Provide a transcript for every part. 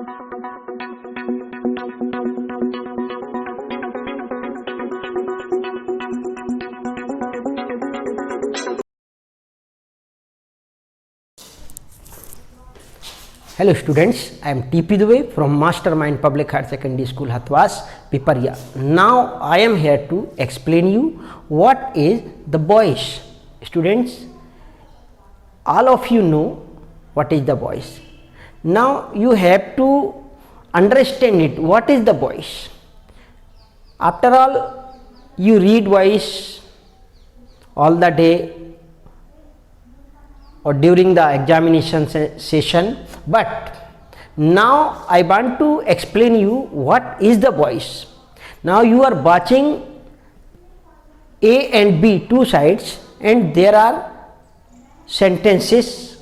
Hello students, I am TP Dubey from Mastermind Public Higher Secondary School Hathwas, Piparia. Now I am here to explain you what is the voice. Students, all of you know what is the voice. Now you have to understand it, what is the voice. After all, you read voice all the day or during the examination session, but now I want to explain you what is the voice. Now you are watching A and B, two sides, and there are sentences.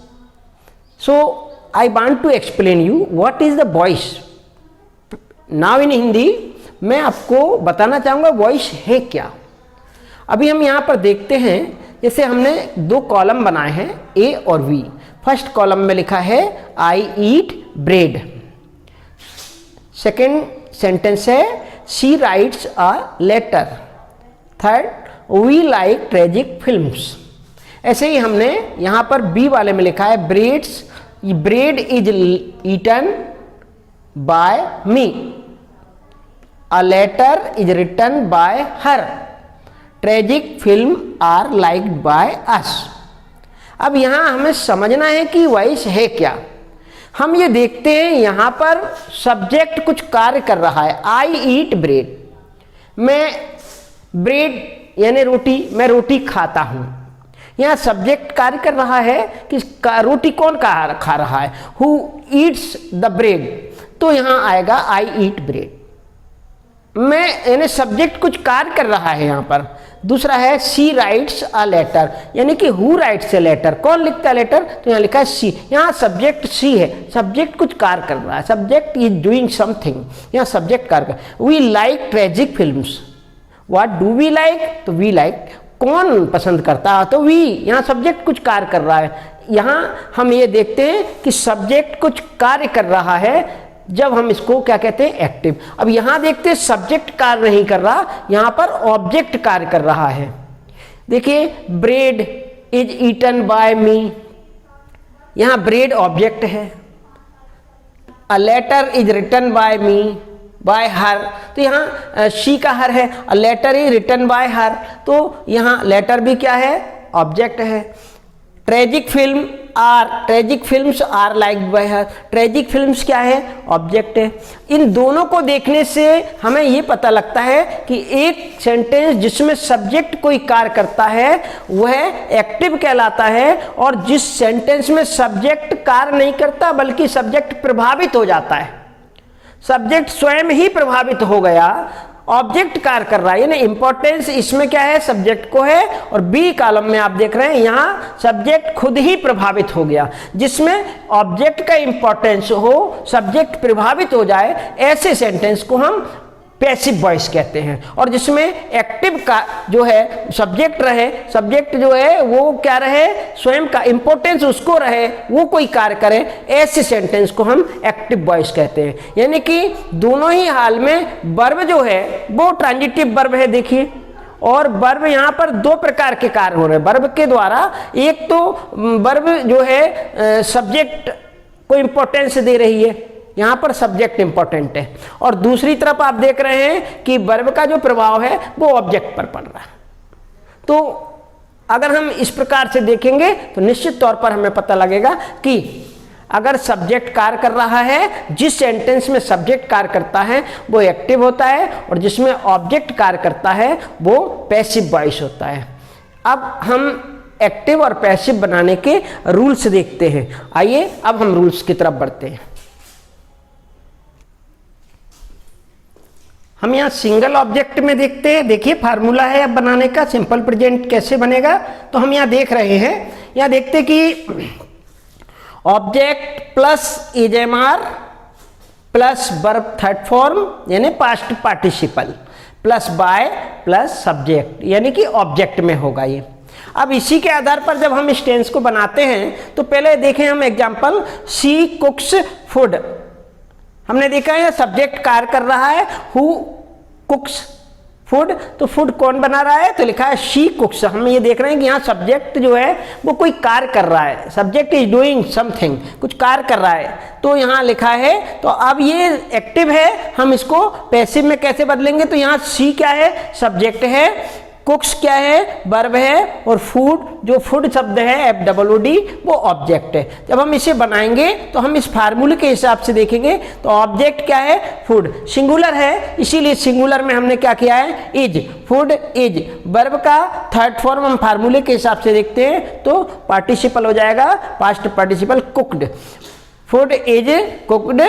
So I want to explain you what is the voice. Now in Hindi मैं आपको बताना चाहूँगा voice है क्या. अभी हम यहाँ पर देखते हैं, जैसे हमने दो कॉलम बनाए हैं ए और बी. फर्स्ट कॉलम में लिखा है I eat bread. Second sentence है she writes a letter. Third we like tragic films. ऐसे ही हमने यहाँ पर बी वाले में लिखा है bread is eaten by me. A letter is written by her. Tragic film are liked by us. अब यहाँ हमें समझना है कि वॉइस है क्या. हम ये देखते हैं यहाँ पर सब्जेक्ट कुछ कार्य कर रहा है. आई ईट ब्रेड, मैं ब्रेड यानी रोटी, मैं रोटी खाता हूँ. यहाँ सब्जेक्ट कार्य कर रहा है कि रोटी कौन खा रहा है. हु ईट्स द ब्रेड, तो यहाँ आएगा आई ईट ब्रेड. मैं यानी सब्जेक्ट कुछ कार्य कर रहा है यहाँ पर. दूसरा है सी राइट्स अ लेटर, यानी कि हु राइट्स ए लेटर, कौन लिखता है लेटर, तो यहाँ लिखा है सी. यहाँ सब्जेक्ट सी है, सब्जेक्ट कुछ कार्य कर रहा है, सब्जेक्ट इज डूइंग समथिंग. यहाँ सब्जेक्ट कार्य कर. We like tragic films. What do we like, तो वी लाइक, कौन पसंद करता है, तो वी. यहाँ सब्जेक्ट कुछ कार्य कर रहा है. यहाँ हम ये देखते हैं कि सब्जेक्ट कुछ कार्य कर रहा है, जब हम इसको क्या कहते हैं, एक्टिव. अब यहां देखते हैं सब्जेक्ट कार्य नहीं कर रहा, यहां पर ऑब्जेक्ट कार्य कर रहा है. देखिए bread is eaten by me, यहां ब्रेड ऑब्जेक्ट है. A letter is written by me by her, तो यहां शी का हर है. A letter is written by her, तो यहां लेटर भी क्या है, ऑब्जेक्ट है. Tragic films are liked by her, tragic films क्या है, ऑब्जेक्ट है. इन दोनों को देखने से हमें ये पता लगता है कि एक सेंटेंस जिसमें सब्जेक्ट कोई कार्य करता है वह एक्टिव कहलाता है, और जिस सेंटेंस में सब्जेक्ट कार्य नहीं करता बल्कि सब्जेक्ट प्रभावित हो जाता है, सब्जेक्ट स्वयं ही प्रभावित हो गया, ऑब्जेक्ट कार्य कर रहा है, यानी इंपॉर्टेंस इसमें क्या है, सब्जेक्ट को है. और बी कॉलम में आप देख रहे हैं यहाँ सब्जेक्ट खुद ही प्रभावित हो गया. जिसमें ऑब्जेक्ट का इंपॉर्टेंस हो, सब्जेक्ट प्रभावित हो जाए, ऐसे सेंटेंस को हम पैसिव वॉइस कहते हैं. और जिसमें एक्टिव का जो है सब्जेक्ट रहे, सब्जेक्ट जो है वो क्या रहे, स्वयं का इंपॉर्टेंस उसको रहे, वो कोई कार्य करे, ऐसे सेंटेंस को हम एक्टिव वॉइस कहते हैं. यानी कि दोनों ही हाल में वर्ब जो है वो ट्रांजिटिव वर्ब है. देखिए, और वर्ब यहाँ पर दो प्रकार के कार्य हो रहे हैं वर्ब के द्वारा. एक तो वर्ब जो है सब्जेक्ट को इंपॉर्टेंस दे रही है, यहाँ पर सब्जेक्ट इंपॉर्टेंट है, और दूसरी तरफ आप देख रहे हैं कि वर्ब का जो प्रभाव है वो ऑब्जेक्ट पर पड़ रहा है. तो अगर हम इस प्रकार से देखेंगे तो निश्चित तौर पर हमें पता लगेगा कि अगर सब्जेक्ट कार्य कर रहा है, जिस सेंटेंस में सब्जेक्ट कार्य करता है वो एक्टिव होता है, और जिसमें ऑब्जेक्ट कार्य करता है वो पैसिव वॉइस होता है. अब हम एक्टिव और पैसिव बनाने के रूल्स देखते हैं. आइए अब हम रूल्स की तरफ बढ़ते हैं. हम यहाँ सिंगल ऑब्जेक्ट में देखते हैं. देखिए फार्मूला है अब बनाने का, सिंपल प्रेजेंट कैसे बनेगा. तो हम यहाँ देख रहे हैं, यहाँ देखते कि object plus is am are plus verb third form यानी past participle plus by plus subject, यानी कि ऑब्जेक्ट में होगा ये. अब इसी के आधार पर जब हम इस टेंस को बनाते हैं तो पहले देखें हम एग्जांपल, शी कुक्स फूड. हमने देखा है सब्जेक्ट कार्य कर रहा है, हु कुक्स फूड, तो फूड कौन बना रहा है, तो लिखा है शी कुक्स। हम ये देख रहे हैं कि यहाँ सब्जेक्ट जो है वो कोई कार्य कर रहा है, सब्जेक्ट इज डूइंग समथिंग, कुछ कार्य कर रहा है, तो यहाँ लिखा है। तो अब ये एक्टिव है, हम इसको पैसिव में कैसे बदलेंगे, तो यहाँ शी क्या है, सब्जेक्ट है, कुक्स क्या है, वर्ब है, और फूड जो फूड शब्द है FOOD वो ऑब्जेक्ट है। जब हम इसे बनाएंगे तो हम इस फार्मूले के हिसाब से देखेंगे, तो ऑब्जेक्ट क्या है, फूड, सिंगुलर है, इसीलिए सिंगुलर में हमने क्या किया है, इज, फूड इज। वर्ब का थर्ड फॉर्म हम फार्मूले के हिसाब से देखते हैं तो पार्टिसिपल हो जाएगा, past participle cooked, food is cooked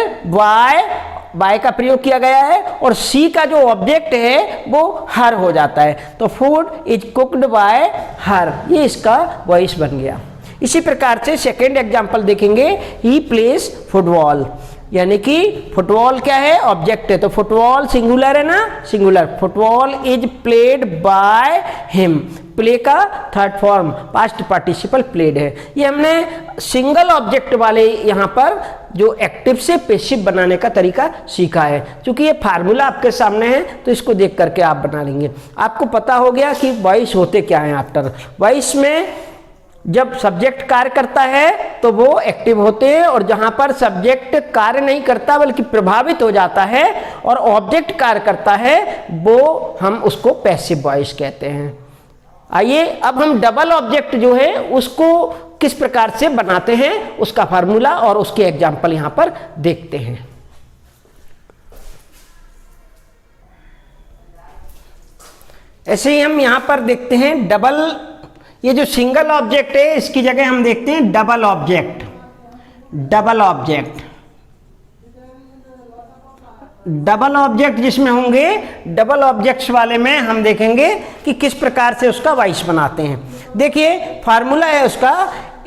bye का प्रयोग किया गया है, और सी का जो ऑब्जेक्ट है वो हर हो जाता है, तो फूड इज कुक्ड बाय हर, ये इसका वॉइस बन गया। इसी प्रकार से सेकेंड एग्जांपल देखेंगे, ही प्लेस फुटबॉल, यानी कि फुटबॉल क्या है, ऑब्जेक्ट है, तो फुटबॉल सिंगुलर है ना, singular, football is played by him, play का third form past participle played है। ये हमने सिंगल ऑब्जेक्ट वाले यहाँ पर जो एक्टिव से पैसिव बनाने का तरीका सीखा है। क्योंकि ये फार्मूला आपके सामने है तो इसको देख करके आप बना लेंगे। आपको पता हो गया कि वॉइस होते क्या हैं। आफ्टर वॉइस में जब सब्जेक्ट कार्य करता है तो वो एक्टिव होते हैं, और जहां पर सब्जेक्ट कार्य नहीं करता बल्कि प्रभावित हो जाता है और ऑब्जेक्ट कार्य करता है वो हम उसको पैसिव वॉइस कहते हैं। आइए अब हम डबल ऑब्जेक्ट जो है उसको किस प्रकार से बनाते हैं उसका फार्मूला और उसके एग्जाम्पल यहां पर देखते हैं। ऐसे ही हम यहां पर देखते हैं डबल, ये जो सिंगल ऑब्जेक्ट है इसकी जगह हम देखते हैं double object. Double object, double object जिसमें होंगे, डबल ऑब्जेक्ट्स वाले में हम देखेंगे कि किस प्रकार से उसका वॉइस बनाते हैं। देखिए फार्मूला है उसका,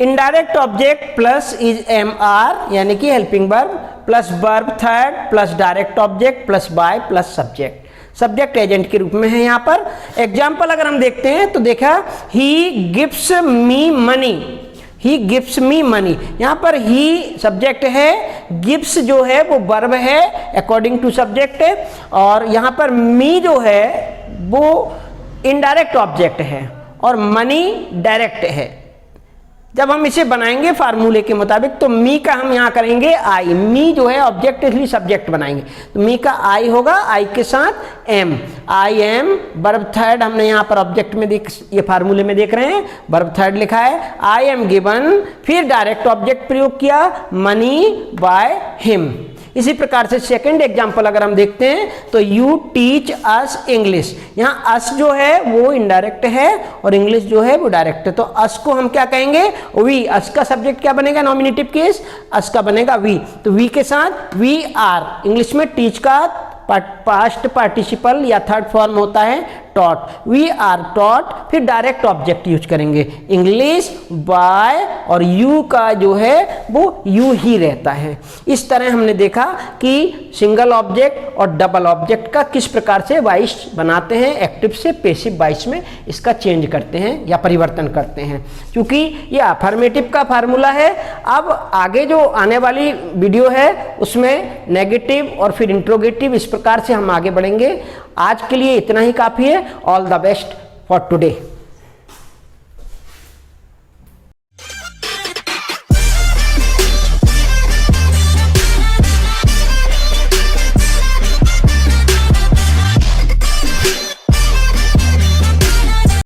indirect object plus is MR यानी कि helping verb plus verb third plus direct object plus by plus subject, subject agent के रूप में है यहाँ पर। एग्जाम्पल अगर हम देखते हैं तो देखा, he gives me money, he gives me money, यहाँ पर ही सब्जेक्ट है, गिव्स जो है वो वर्ब है अकॉर्डिंग टू सब्जेक्ट है, और यहाँ पर मी जो है वो इनडायरेक्ट ऑब्जेक्ट है और मनी डायरेक्ट है। जब हम इसे बनाएंगे फार्मूले के मुताबिक तो मी का हम यहाँ करेंगे आई, मी जो है ऑब्जेक्ट इसलिए सब्जेक्ट बनाएंगे, तो मी का आई होगा, आई के साथ am, I am, verb third हमने यहाँ पर ऑब्जेक्ट में देख, ये फार्मूले में देख रहे हैं वर्ब थर्ड लिखा है, आई एम गिवन, फिर डायरेक्ट ऑब्जेक्ट प्रयोग किया मनी बाय हिम। इसी प्रकार से सेकंड एग्जांपल अगर हम देखते हैं तो यू टीच अस इंग्लिश, यहाँ अस जो है वो इनडायरेक्ट है और इंग्लिश जो है वो डायरेक्ट है, तो अस को हम क्या कहेंगे, वी, अस का सब्जेक्ट क्या बनेगा, नॉमिनेटिव केस, अस का बनेगा वी, तो वी के साथ वी आर, इंग्लिश में टीच का पास्ट पार्टिसिपल या थर्ड फॉर्म होता है टॉट, वी आर टॉट, फिर डायरेक्ट ऑब्जेक्ट यूज करेंगे इंग्लिश बाय, और यू का जो है वो यू ही रहता है। इस तरह हमने देखा कि सिंगल ऑब्जेक्ट और डबल ऑब्जेक्ट का किस प्रकार से वॉइस बनाते हैं, एक्टिव से पैसिव वॉइस में इसका चेंज करते हैं या परिवर्तन करते हैं। क्योंकि ये अफर्मेटिव का फार्मूला है। अब आगे जो आने वाली वीडियो है उसमें नेगेटिव और फिर इंट्रोगेटिव, इस प्रकार से हम आगे बढ़ेंगे। आज के लिए इतना ही काफ़ी है। All the best for today.